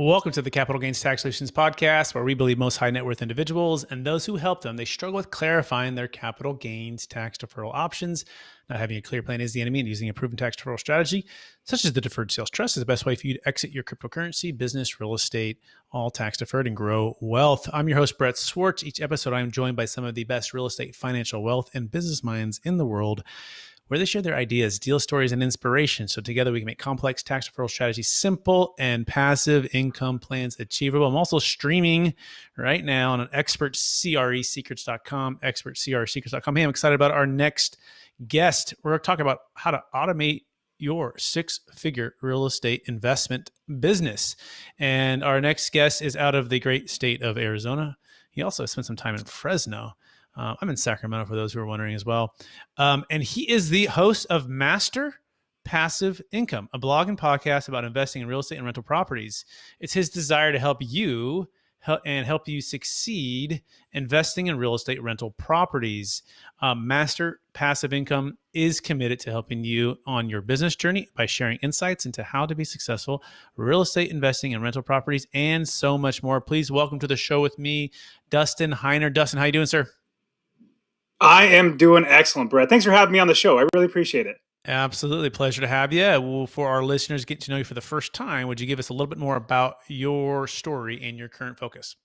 Welcome to the Capital Gains Tax Solutions podcast, where we believe most high net worth individuals and those who help them, they struggle with clarifying their capital gains tax deferral options. Not having a clear plan is the enemy, and using a proven tax deferral strategy, such as the deferred sales trust, is the best way for you to exit your cryptocurrency, business, real estate, all tax deferred, and grow wealth. I'm your host, Brett Swartz. Each episode, I'm joined by some of the best real estate, financial, wealth, and business minds in the world, where they share their ideas, deal stories, and inspiration. So together we can make complex tax deferral strategies simple and passive income plans achievable. I'm also streaming right now on expertcresecrets.com, expertcresecrets.com. Hey, I'm excited about our next guest. We're talking about how to automate your six-figure real estate investment business. And our next guest is out of the great state of Arizona. He also spent some time in Fresno. I'm in Sacramento, for those who are wondering as well. And he is the host of Master Passive Income, a blog and podcast about investing in real estate and rental properties. It's his desire to help you succeed investing in real estate rental properties. Master Passive Income is committed to helping you on your business journey by sharing insights into how to be successful real estate investing in rental properties and so much more. Please welcome to the show with me, Dustin Heiner. Dustin, how you doing, sir? I am doing excellent, Brett. Thanks for having me on the show. I really appreciate it. Absolutely. Pleasure to have you. Well, for our listeners getting to know you for the first time, would you give us a little bit more about your story and your current focus?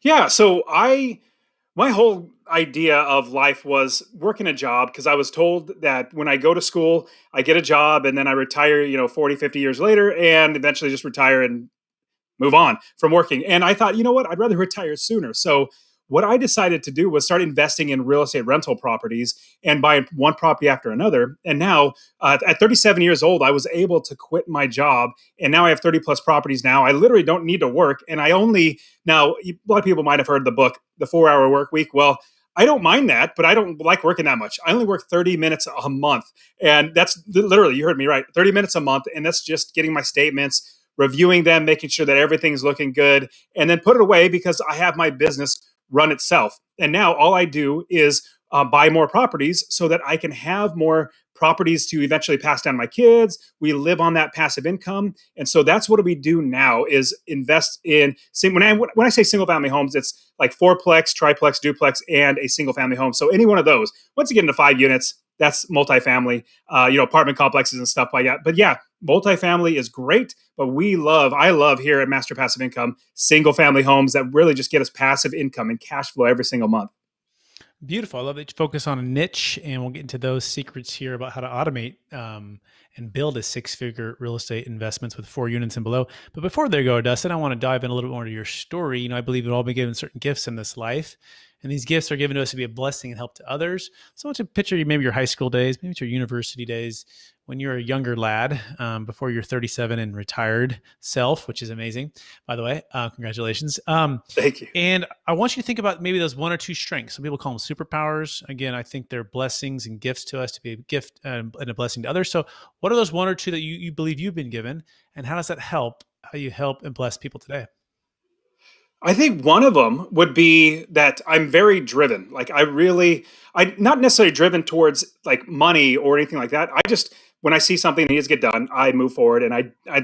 Yeah, so my whole idea of life was working a job because I was told that when I go to school, I get a job and then I retire, 40, 50 years later and eventually just retire and move on from working. And I thought, you know what? I'd rather retire sooner. So what I decided to do was start investing in real estate rental properties and buy one property after another. And now at 37 years old, I was able to quit my job. And now I have 30 plus properties now. I literally don't need to work. And now a lot of people might have heard the book, The 4 Hour Work Week. Well, I don't mind that, but I don't like working that much. I only work 30 minutes a month. And that's literally, you heard me right, 30 minutes a month. And that's just getting my statements, reviewing them, making sure that everything's looking good, and then put it away because I have my business run itself. And now all I do is buy more properties so that I can have more properties to eventually pass down to my kids. We live on that passive income. And so that's what we do now is invest in, when I say single family homes, it's like fourplex, triplex, duplex, and a single family home. So any one of those, once you get into 5 units, that's multifamily, apartment complexes and stuff like that. But yeah, multifamily is great, but I love here at Master Passive Income, single family homes that really just get us passive income and cash flow every single month. Beautiful. I love that you focus on a niche, and we'll get into those secrets here about how to automate and build a six-figure real estate investments with 4 units and below. But before they go, Dustin, I want to dive in a little bit more to your story. I believe we've all been given certain gifts in this life, and these gifts are given to us to be a blessing and help to others. So I want you to picture maybe your high school days, maybe it's your university days, when you're a younger lad, before you're 37 and retired self, which is amazing, by the way. Congratulations. Thank you. And I want you to think about maybe those 1 or 2 strengths. Some people call them superpowers. Again, I think they're blessings and gifts to us to be a gift and a blessing to others. So what are those 1 or 2 that you believe you've been given, and how does that help how you help and bless people today? I think one of them would be that I'm very driven. I'm not necessarily driven towards like money or anything like that. When I see something that needs to get done, I move forward, and I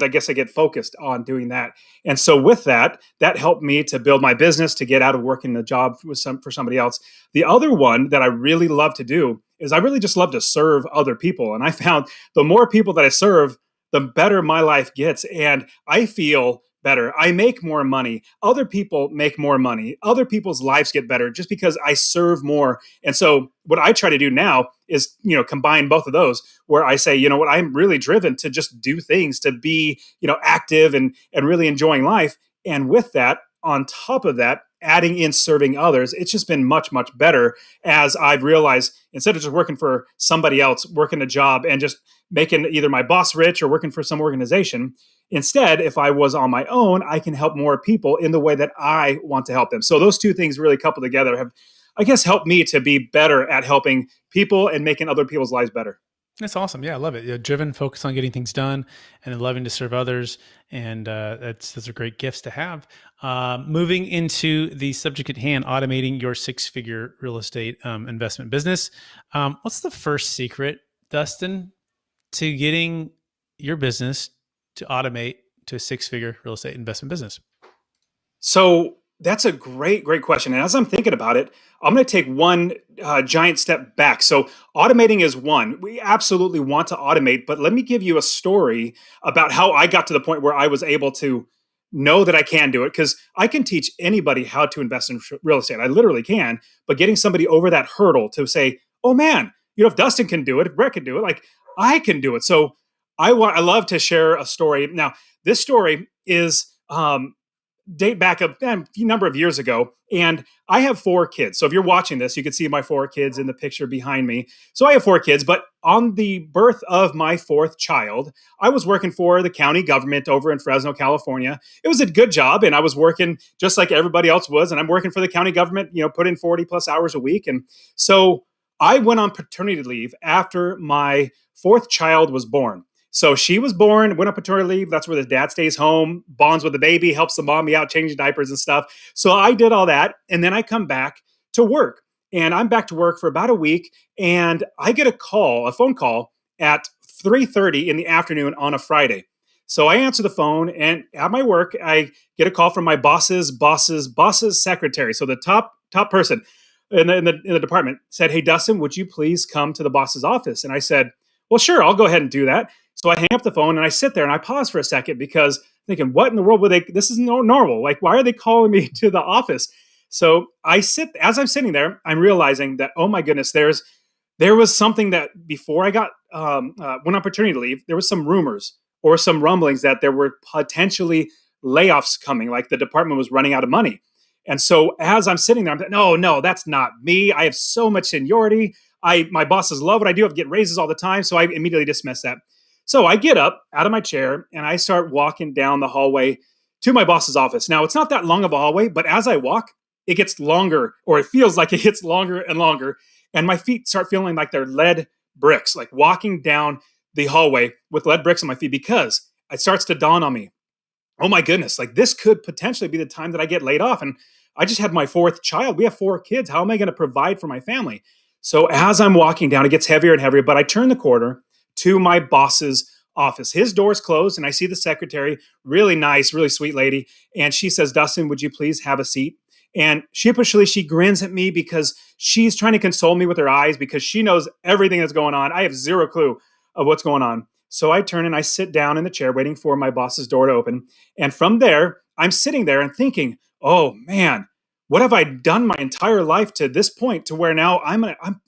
guess I get focused on doing that. And so with that helped me to build my business, to get out of working the job for somebody else. The other one that I really love to do is I really just love to serve other people. And I found the more people that I serve, the better my life gets. And I feel better. I make more money. Other people make more money. Other people's lives get better just because I serve more. And so what I try to do now is, combine both of those, where I say, you know what, I'm really driven to just do things, to be, active and really enjoying life. And with that, on top of that, adding in serving others, it's just been much, much better, as I've realized, instead of just working for somebody else, working a job and just making either my boss rich or working for some organization. Instead, if I was on my own, I can help more people in the way that I want to help them. So those two things really coupled together have, I guess, helped me to be better at helping people and making other people's lives better. That's awesome. Yeah, I love it. You're driven, focused on getting things done, and then loving to serve others. And those are great gifts to have. Moving into the subject at hand, automating your six-figure real estate investment business. What's the first secret, Dustin, to getting your business to automate to a six-figure real estate investment business? So that's a great question. And as I'm thinking about it, I'm going to take one giant step back. So automating is one. We absolutely want to automate, but let me give you a story about how I got to the point where I was able to know that I can do it, because I can teach anybody how to invest in real estate. I literally can, but getting somebody over that hurdle to say, "Oh man, if Dustin can do it, if Brett can do it, like I can do it." So I love to share a story. Now, this story is date back a few number of years ago, and I have four kids. So if you're watching this, you can see my four kids in the picture behind me. So I have four kids, but on the birth of my fourth child, I was working for the county government over in Fresno, California. It was a good job, and I was working just like everybody else was, and I'm working for the county government, put in 40 plus hours a week. And so I went on paternity leave after my fourth child was born. So she was born, went on paternity leave. That's where the dad stays home, bonds with the baby, helps the mommy out, changing diapers and stuff. So I did all that. And then I come back to work. And I'm back to work for about a week. And I get a phone call at 3:30 in the afternoon on a Friday. So I answer the phone, and at my work, I get a call from my boss's secretary. So the top person in the department said, "Hey, Dustin, would you please come to the boss's office?" And I said, "Well, sure, I'll go ahead and do that." So I hang up the phone and I sit there and I pause for a second, because thinking, what in the world would they? This is no normal. Like, why are they calling me to the office? So as I'm sitting there, I'm realizing that, oh my goodness, there was something that before I got went on paternity leave, there was some rumors or some rumblings that there were potentially layoffs coming, like the department was running out of money. And so as I'm sitting there, I'm like, no, that's not me. I have so much seniority. My bosses love what I do. I get raises all the time. So I immediately dismiss that. So I get up out of my chair and I start walking down the hallway to my boss's office. Now, it's not that long of a hallway, but as I walk, it gets longer, or it feels like it gets longer and longer. And my feet start feeling like they're lead bricks, like walking down the hallway with lead bricks on my feet, because it starts to dawn on me, oh my goodness, like this could potentially be the time that I get laid off. And I just had my fourth child. We have four kids. How am I going to provide for my family? So as I'm walking down, it gets heavier and heavier, but I turn the corner to my boss's office. His door's closed, and I see the secretary, really nice, really sweet lady. And she says, "Dustin, would you please have a seat?" And sheepishly, she grins at me because she's trying to console me with her eyes, because she knows everything that's going on. I have zero clue of what's going on. So I turn and I sit down in the chair waiting for my boss's door to open. And from there, I'm sitting there and thinking, oh man, what have I done my entire life to this point, to where now I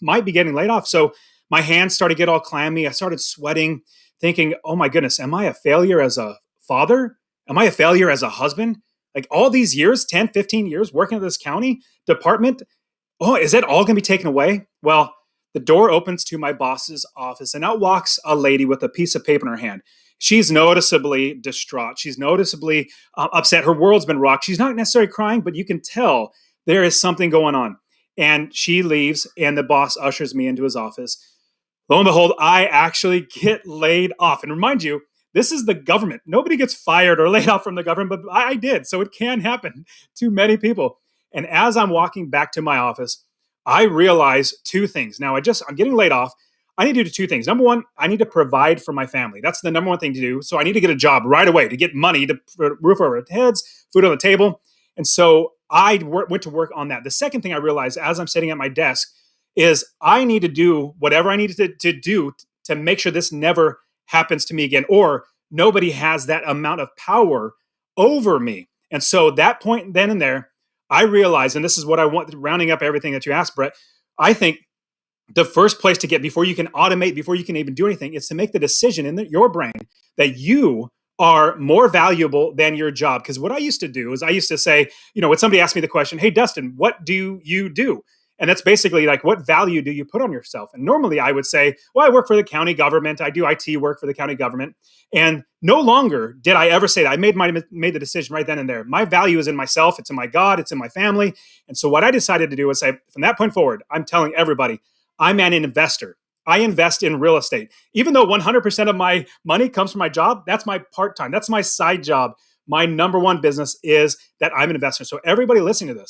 might be getting laid off? So my hands started to get all clammy. I started sweating, thinking, oh my goodness, am I a failure as a father? Am I a failure as a husband? Like all these years, 10, 15 years working at this county department, oh, is it all going to be taken away? Well, the door opens to my boss's office, and out walks a lady with a piece of paper in her hand. She's noticeably distraught. She's noticeably upset. Her world's been rocked. She's not necessarily crying, but you can tell there is something going on. And she leaves, and the boss ushers me into his office. Lo and behold, I actually get laid off. And remind you, this is the government. Nobody gets fired or laid off from the government, but I did. So it can happen to many people. And as I'm walking back to my office, I realize two things. Now, I'm getting laid off. I need to do two things. Number one, I need to provide for my family. That's the number one thing to do. So I need to get a job right away to get money to put roof over our heads, food on the table. And so I went to work on that. The second thing I realized as I'm sitting at my desk is I need to do whatever I needed to do to make sure this never happens to me again, or nobody has that amount of power over me. And so that point then and there, I realized, and this is what I want, rounding up everything that you asked, Brett, I think the first place to get, before you can automate, before you can even do anything, is to make the decision in your brain that you are more valuable than your job. Because what I used to do is I used to say, when somebody asked me the question, "Hey, Dustin, what do you do?" And that's basically like, what value do you put on yourself? And normally I would say, well, I work for the county government. I do IT work for the county government. And no longer did I ever say that. I made the decision right then and there. My value is in myself. It's in my God. It's in my family. And so what I decided to do was say, from that point forward, I'm telling everybody, I'm an investor. I invest in real estate. Even though 100% of my money comes from my job, that's my part-time. That's my side job. My number one business is that I'm an investor. So everybody listening to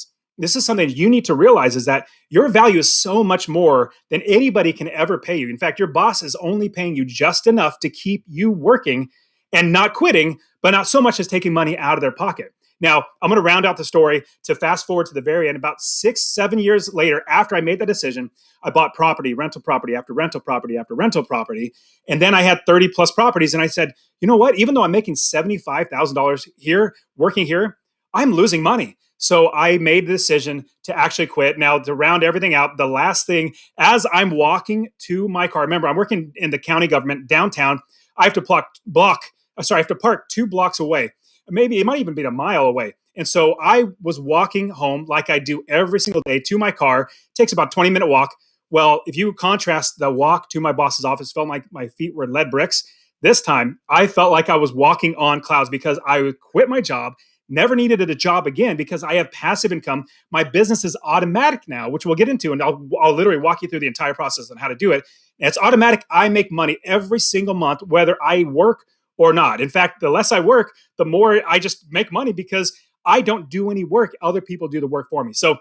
this is something you need to realize, is that your value is so much more than anybody can ever pay you. In fact, your boss is only paying you just enough to keep you working. and not quitting, but not so much as taking money out of their pocket. Now, I'm going to round out the story to fast forward to the very end. About 6, 7 years later, after I made that decision, I bought property, rental property after rental property after rental property. And then I had 30 plus properties. And I said, you know what? Even though I'm making $75,000 here, working here, I'm losing money. So I made the decision to actually quit. Now, to round everything out, the last thing, as I'm walking to my car, remember, I'm working in the county government downtown. I have to I have to park 2 blocks away. Maybe it might even be a mile away. And so I was walking home like I do every single day to my car. It takes about a 20-minute walk. Well, if you contrast the walk to my boss's office, felt like my feet were lead bricks. This time, I felt like I was walking on clouds because I quit my job, never needed a job again because I have passive income. My business is automatic now, which we'll get into, and I'll literally walk you through the entire process on how to do it. And it's automatic. I make money every single month, whether I work or not. In fact, the less I work, the more I just make money because I don't do any work. Other people do the work for me. So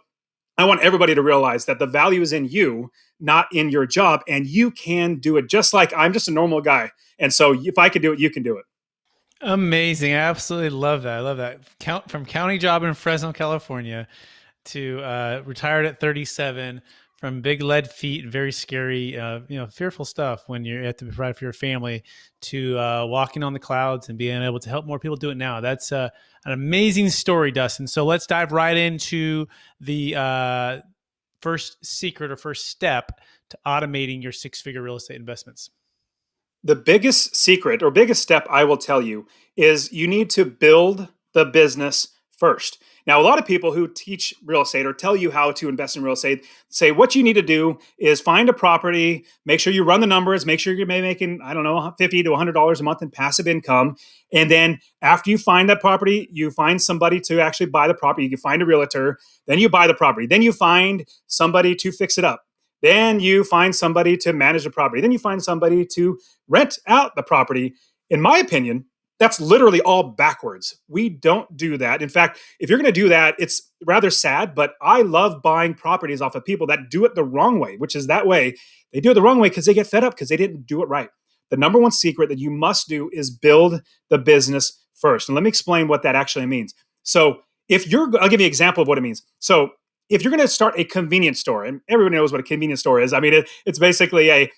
I want everybody to realize that the value is in you, not in your job, and you can do it just like I'm just a normal guy. And so if I can do it, you can do it. Amazing. I absolutely love that. I love that. From county job in Fresno, California to retired at 37, from big lead feet, very scary, fearful stuff when you have to provide for your family, to walking on the clouds and being able to help more people do it now. That's an amazing story, Dustin. So let's dive right into the first secret or first step to automating your 6-figure real estate investments. The biggest secret or biggest step I will tell you is you need to build the business first. Now, a lot of people who teach real estate or tell you how to invest in real estate say what you need to do is find a property, make sure you run the numbers, make sure you're making, I don't know, $50 to $100 a month in passive income. And then after you find that property, you find somebody to actually buy the property. You can find a realtor, then you buy the property. Then you find somebody to fix it up. Then you find somebody to manage the property. Then you find somebody to rent out the property. In my opinion, that's literally all backwards. We don't do that. In fact, if you're going to do that, it's rather sad, but I love buying properties off of people that do it the wrong way, which is that way. They do it the wrong way because they get fed up because they didn't do it right. The number one secret that you must do is build the business first. And let me explain what that actually means. So I'll give you an example of what it means. So if you're going to start a convenience store, and everyone knows what a convenience store is, I mean, it's basically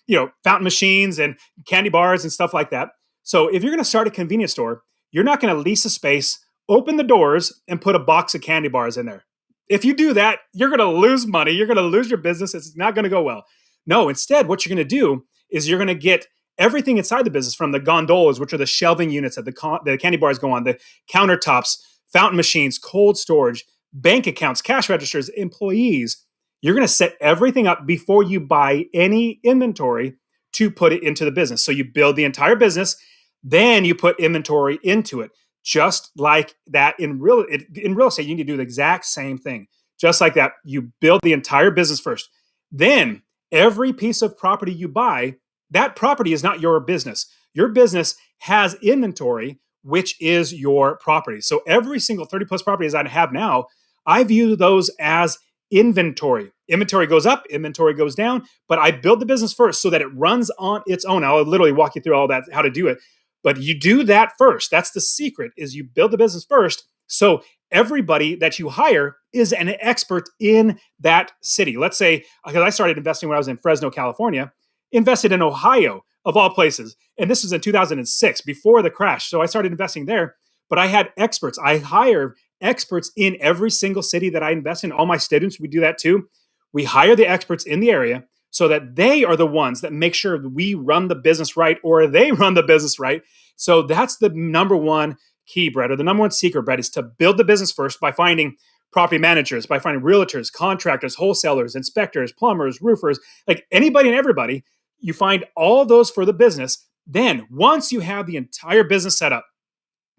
fountain machines and candy bars and stuff like that. So if you're going to start a convenience store, you're not going to lease a space, open the doors, and put a box of candy bars in there. If you do that, you're going to lose money. You're going to lose your business. It's not going to go well. No, instead, what you're going to do is you're going to get everything inside the business, from the gondolas, which are the shelving units that the candy bars go on, the countertops, fountain machines, cold storage, bank accounts, cash registers, employees. You're going to set everything up before you buy any inventory to put it into the business. So you build the entire business, then you put inventory into it. Just like that in real estate, you need to do the exact same thing. Just like that, you build the entire business first. Then every piece of property you buy, that property is not your business. Your business has inventory, which is your property. So every single 30 plus properties I have now, I view those as inventory. Inventory goes up, inventory goes down, but I build the business first so that it runs on its own. I'll literally walk you through all that, how to do it. But you do that first. That's the secret, is you build the business first. So everybody that you hire is an expert in that city. Let's say, because I started investing when I was in Fresno, California, invested in Ohio, of all places. And this was in 2006, before the crash. So I started investing there, but I had experts. I hire experts in every single city that I invest in. All my students, we do that too. We hire the experts in the area so that they are the ones that make sure we run the business right, or they run the business right. So that's the number one key, Brett, or the number one secret, Brett, is to build the business first by finding property managers, by finding realtors, contractors, wholesalers, inspectors, plumbers, roofers, like anybody and everybody. You find all those for the business. Then once you have the entire business set up,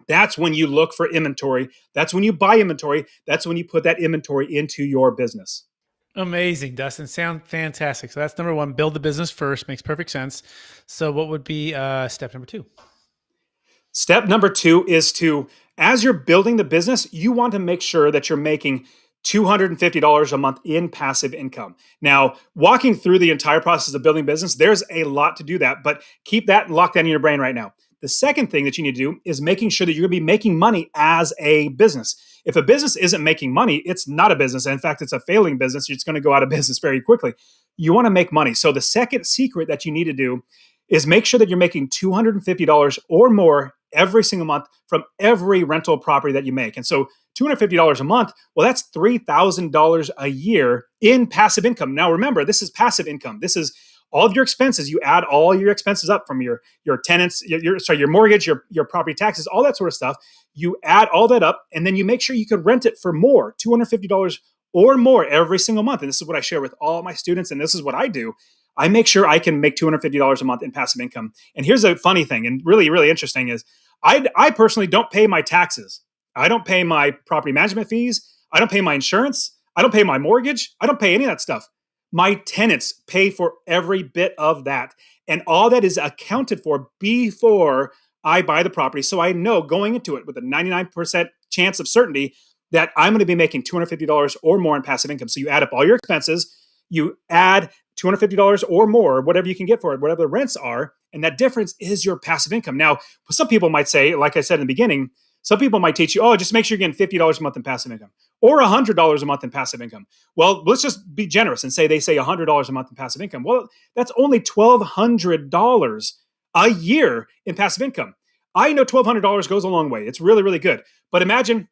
that's when you look for inventory. That's when you buy inventory. That's when you put that inventory into your business. Amazing, Dustin. Sound fantastic. So that's number one, build the business first. Makes perfect sense. So what would be step number two? Step number two is as you're building the business, you want to make sure that you're making $250 a month in passive income. Now, walking through the entire process of building business, there's a lot to do that, but keep that locked down in your brain right now. The second thing that you need to do is making sure that you're going to be making money as a business. If a business isn't making money, it's not a business. And in fact, it's a failing business. It's going to go out of business very quickly. You want to make money. So the second secret that you need to do is make sure that you're making $250 or more every single month from every rental property that you make. And so $250 a month, well, that's $3,000 a year in passive income. Now, remember, this is passive income. This is all of your expenses. You add all your expenses up from your tenants, your mortgage, your property taxes, all that sort of stuff. You add all that up, and then you make sure you can rent it for more, $250 or more every single month. And this is what I share with all my students, and this is what I do. I make sure I can make $250 a month in passive income. And here's a funny thing, and really, really interesting is I personally don't pay my taxes. I don't pay my property management fees. I don't pay my insurance. I don't pay my mortgage. I don't pay any of that stuff. My tenants pay for every bit of that. And all that is accounted for before I buy the property. So I know going into it with a 99% chance of certainty that I'm going to be making $250 or more in passive income. So you add up all your expenses, you add $250 or more, whatever you can get for it, whatever the rents are, and that difference is your passive income. Now, some people might say, like I said in the beginning, some people might teach you, oh, just make sure you're getting $50 a month in passive income or $100 a month in passive income. Well, let's just be generous and say they say $100 a month in passive income. Well, that's only $1,200 a year in passive income. I know $1,200 goes a long way. It's really, really good. But imagine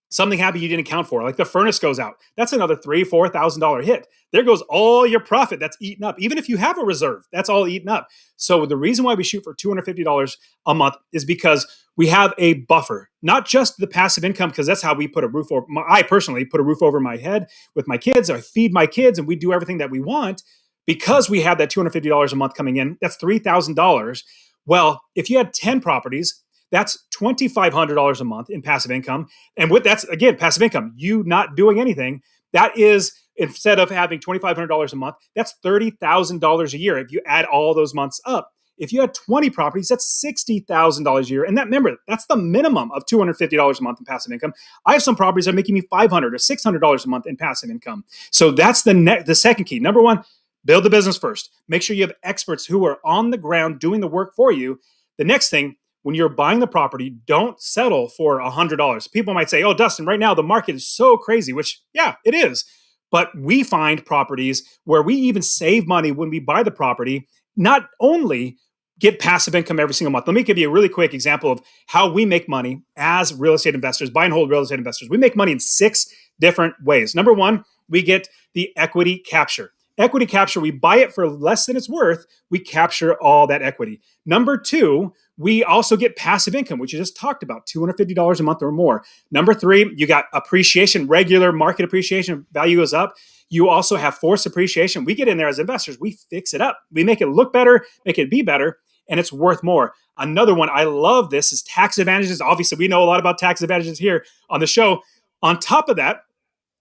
something happened you didn't account for, like the furnace goes out. That's another $3,000-$4,000 hit. There goes all your profit that's eaten up. Even if you have a reserve, that's all eaten up. So the reason why we shoot for $250 a month is because we have a buffer, not just the passive income, because that's how we put a roof over. I personally put a roof over my head with my kids. I feed my kids, and we do everything that we want because we have that $250 a month coming in. That's $3,000. Well, if you had 10 properties, that's $2,500 a month in passive income. And that's, again, passive income, you not doing anything. That is, instead of having $2,500 a month, that's $30,000 a year if you add all those months up. If you had 20 properties, that's $60,000 a year. And that, remember, that's the minimum of $250 a month in passive income. I have some properties that are making me $500 or $600 a month in passive income. So that's the second key. Number one, build the business first. Make sure you have experts who are on the ground doing the work for you. The next thing, when you're buying the property, don't settle for $100. People might say, oh, Dustin, right now the market is so crazy, which, yeah, it is. But we find properties where we even save money when we buy the property, not only get passive income every single month. Let me give you a really quick example of how we make money as real estate investors, buy and hold real estate investors. We make money in 6 different ways. Number one, we get the equity capture. Equity capture, we buy it for less than it's worth. We capture all that equity. Number two, we also get passive income, which you just talked about, $250 a month or more. Number three, you got appreciation, regular market appreciation, value goes up. You also have forced appreciation. We get in there as investors. We fix it up. We make it look better, make it be better, and it's worth more. Another one, I love this, is tax advantages. Obviously, we know a lot about tax advantages here on the show. On top of that,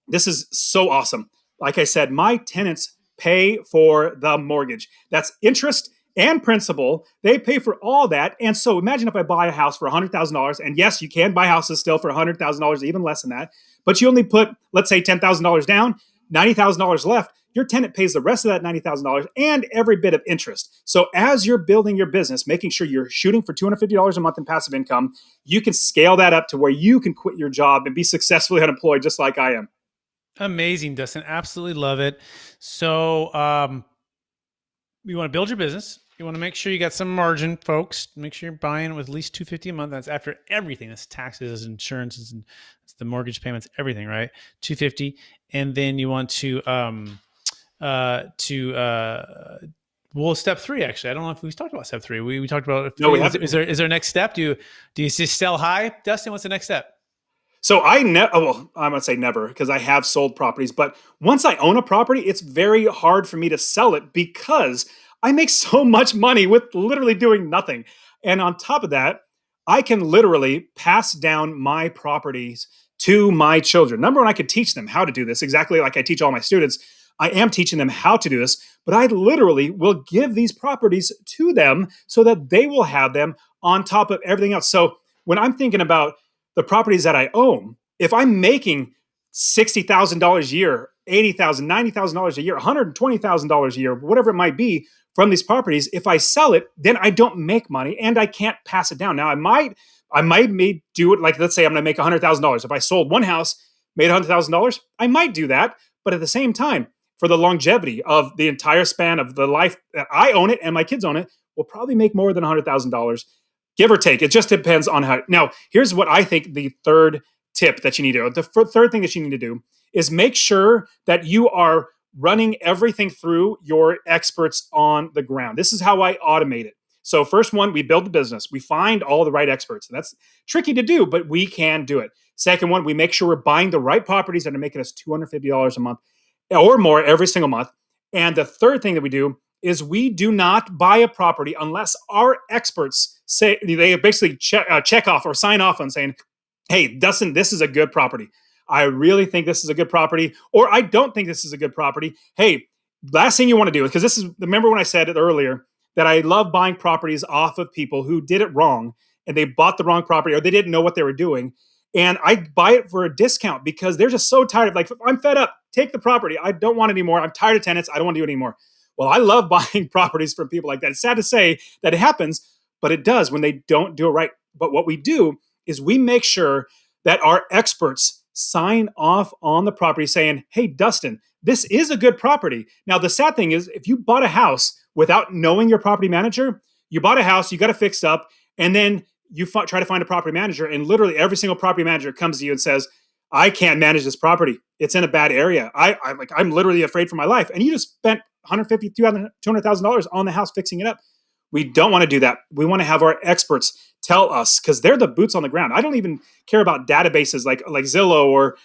this is so awesome. Like I said, my tenants pay for the mortgage. That's interest and principal. They pay for all that. And so imagine if I buy a house for $100,000, and yes, you can buy houses still for $100,000, even less than that, but you only put, let's say, $10,000 down, $90,000 left. Your tenant pays the rest of that $90,000 and every bit of interest. So as you're building your business, making sure you're shooting for $250 a month in passive income, you can scale that up to where you can quit your job and be successfully unemployed, just like I am. Amazing, Dustin. Absolutely love it. So you want to build your business. You want to make sure you got some margin, folks. Make sure you're buying with at least $250 a month. That's after everything. That's taxes, insurances, and it's the mortgage payments, everything, right? $250, and then you want to well, step 3 actually. I don't know if we talked about step 3. We talked about. No, we haven't. Is there a next step? Do you just sell high, Dustin? What's the next step? So I'm going to say never, because I have sold properties. But once I own a property, it's very hard for me to sell it because I make so much money with literally doing nothing. And on top of that, I can literally pass down my properties to my children. Number one, I could teach them how to do this exactly like I teach all my students. I am teaching them how to do this, but I literally will give these properties to them so that they will have them on top of everything else. So when I'm thinking about the properties that I own, if I'm making $60,000 a year, $80,000, $90,000 a year, $120,000 a year, whatever it might be from these properties. If I sell it, then I don't make money and I can't pass it down. Now I might do it like, let's say I'm going to make $100,000. If I sold one house, made $100,000, I might do that. But at the same time, for the longevity of the entire span of the life that I own it and my kids own it, we'll probably make more than $100,000, give or take. It just depends on how. Now, here's what I think the third tip that you need to do. The third thing that you need to do is make sure that you are running everything through your experts on the ground. This is how I automate it. So first one, we build the business. We find all the right experts. And that's tricky to do, but we can do it. Second one, we make sure we're buying the right properties that are making us $250 a month or more every single month. And the third thing that we do is we do not buy a property unless our experts say, they basically check off or sign off on saying, hey, Dustin, this is a good property. I really think this is a good property, or I don't think this is a good property. Hey, last thing you want to do, because this is, remember when I said it earlier, that I love buying properties off of people who did it wrong and they bought the wrong property or they didn't know what they were doing. And I buy it for a discount because they're just so tired of, like, I'm fed up, take the property. I don't want it anymore. I'm tired of tenants. I don't want to do it anymore. Well, I love buying properties from people like that. It's sad to say that it happens, but it does when they don't do it right. But what we do is we make sure that our experts sign off on the property saying, hey, Dustin, this is a good property. Now, the sad thing is, if you bought a house without knowing your property manager, you bought a house, you got it fixed up, and then you try to find a property manager, and literally every single property manager comes to you and says, I can't manage this property. It's in a bad area. I'm literally afraid for my life. And you just spent $150,000, $200,000 on the house fixing it up. We don't want to do that. We want to have our experts tell us, because they're the boots on the ground. I don't even care about databases like Zillow or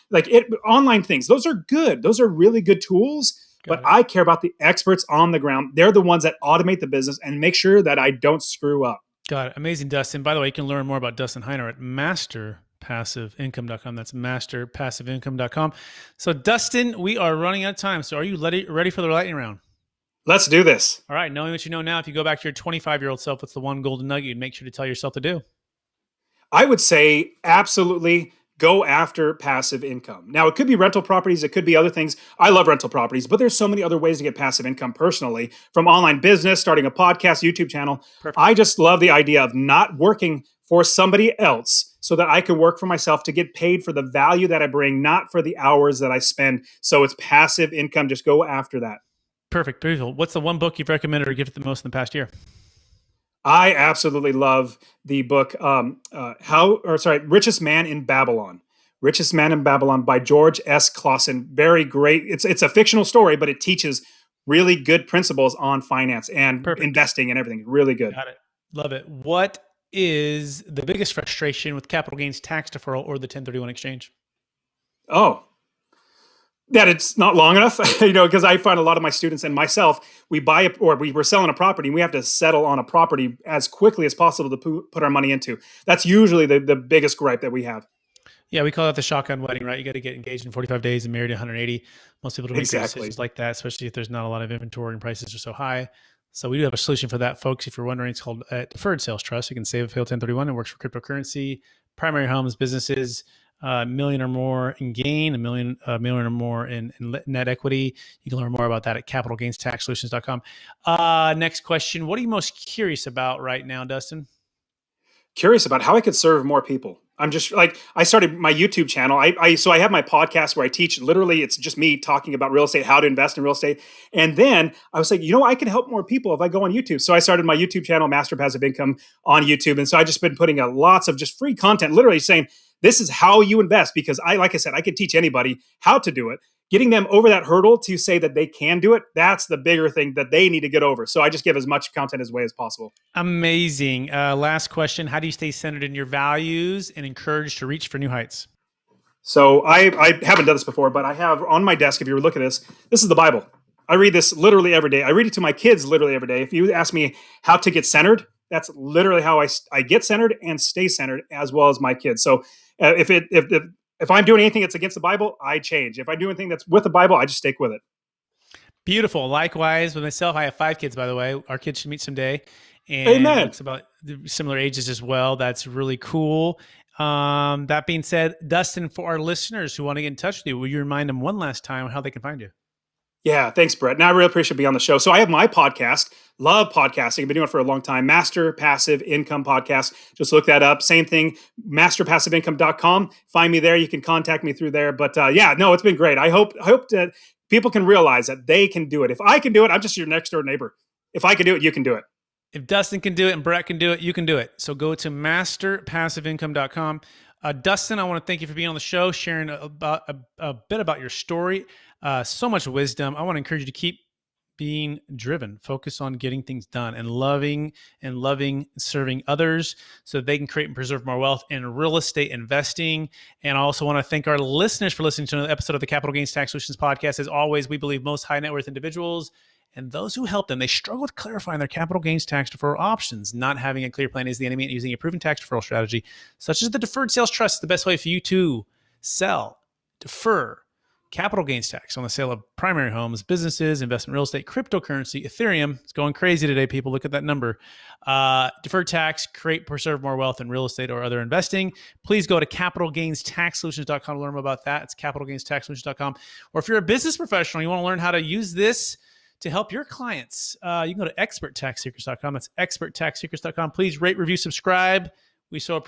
online things. Those are good. Those are really good tools. But I care about the experts on the ground. They're the ones that automate the business and make sure that I don't screw up. Got it. Amazing, Dustin. By the way, you can learn more about Dustin Heiner at masterpassiveincome.com. That's masterpassiveincome.com. So, Dustin, we are running out of time. So, are you ready for the lightning round? Let's do this. All right. Knowing what you know now, if you go back to your 25-year-old self, what's the one golden nugget you'd make sure to tell yourself to do? I would say absolutely go after passive income. Now, it could be rental properties. It could be other things. I love rental properties, but there's so many other ways to get passive income personally, from online business, starting a podcast, YouTube channel. Perfect. I just love the idea of not working for somebody else so that I can work for myself to get paid for the value that I bring, not for the hours that I spend. So it's passive income. Just go after that. Perfect. Beautiful. What's the one book you've recommended or gifted the most in the past year? I absolutely love the book, Richest Man in Babylon. Richest Man in Babylon by George S. Clausen. Very great. It's a fictional story, but it teaches really good principles on finance and investing and everything. Really good. Got it. Love it. What is the biggest frustration with capital gains tax deferral or the 1031 exchange? Oh, that it's not long enough, because I find a lot of my students and myself, we were selling a property and we have to settle on a property as quickly as possible to put our money into. That's usually the biggest gripe that we have. Yeah, we call that the shotgun wedding, right? You got to get engaged in 45 days and married in 180. Most people don't make decisions like that, especially if there's not a lot of inventory and prices are so high. So we do have a solution for that, folks. If you're wondering, it's called Deferred Sales Trust. You can save a failed 1031. It works for cryptocurrency, primary homes, businesses, $1 million or more in gain, $1 million or more in net equity. You can learn more about that at capitalgainstaxsolutions.com. Next question. What are you most curious about right now, Dustin? Curious about how I could serve more people. I'm just I started my YouTube channel. So I have my podcast where I teach, literally it's just me talking about real estate, how to invest in real estate. And then I was like, I can help more people if I go on YouTube. So I started my YouTube channel, Master Passive Income, on YouTube. And so I just been putting out lots of just free content, literally saying, this is how you invest, because like I said, I could teach anybody how to do it. Getting them over that hurdle to say that they can do it, that's the bigger thing that they need to get over. So I just give as much content as way as possible. Amazing. Last question. How do you stay centered in your values and encouraged to reach for new heights? So I haven't done this before, but I have on my desk, if you look at this is the Bible. I read this literally every day. I read it to my kids literally every day. If you ask me how to get centered, that's literally how I get centered and stay centered, as well as my kids. So if I'm doing anything that's against the Bible, I change. If I do anything that's with the Bible, I just stick with it. Beautiful. Likewise with myself, I have 5 kids, by the way. Our kids should meet someday. And Amen. It's about similar ages as well. That's really cool. That being said, Dustin, for our listeners who want to get in touch with you, will you remind them one last time how they can find you? Yeah, thanks, Brett. And I really appreciate being on the show. So I have my podcast. Love podcasting. I've been doing it for a long time. Master Passive Income Podcast. Just look that up. Same thing, masterpassiveincome.com. Find me there. You can contact me through there. But yeah, no, it's been great. I hope that people can realize that they can do it. If I can do it, I'm just your next door neighbor. If I can do it, you can do it. If Dustin can do it and Brett can do it, you can do it. So go to masterpassiveincome.com. Dustin, I want to thank you for being on the show, sharing a bit about your story. So much wisdom. I want to encourage you to keep being driven, focus on getting things done and loving serving others so they can create and preserve more wealth in real estate investing. And I also want to thank our listeners for listening to another episode of the Capital Gains Tax Solutions podcast. As always, we believe most high net worth individuals and those who help them, they struggle with clarifying their capital gains tax deferral options. Not having a clear plan is the enemy, and using a proven tax deferral strategy, such as the deferred sales trust, is the best way for you to sell, defer capital gains tax on the sale of primary homes, businesses, investment real estate, cryptocurrency, Ethereum. It's going crazy today, people. Look at that number. Deferred tax, create, preserve more wealth in real estate or other investing. Please go to capitalgainstaxsolutions.com to learn more about that. It's capitalgainstaxsolutions.com. Or if you're a business professional, you want to learn how to use this to help your clients, you can go to experttaxsecrets.com. That's experttaxsecrets.com. Please rate, review, subscribe. We so appreciate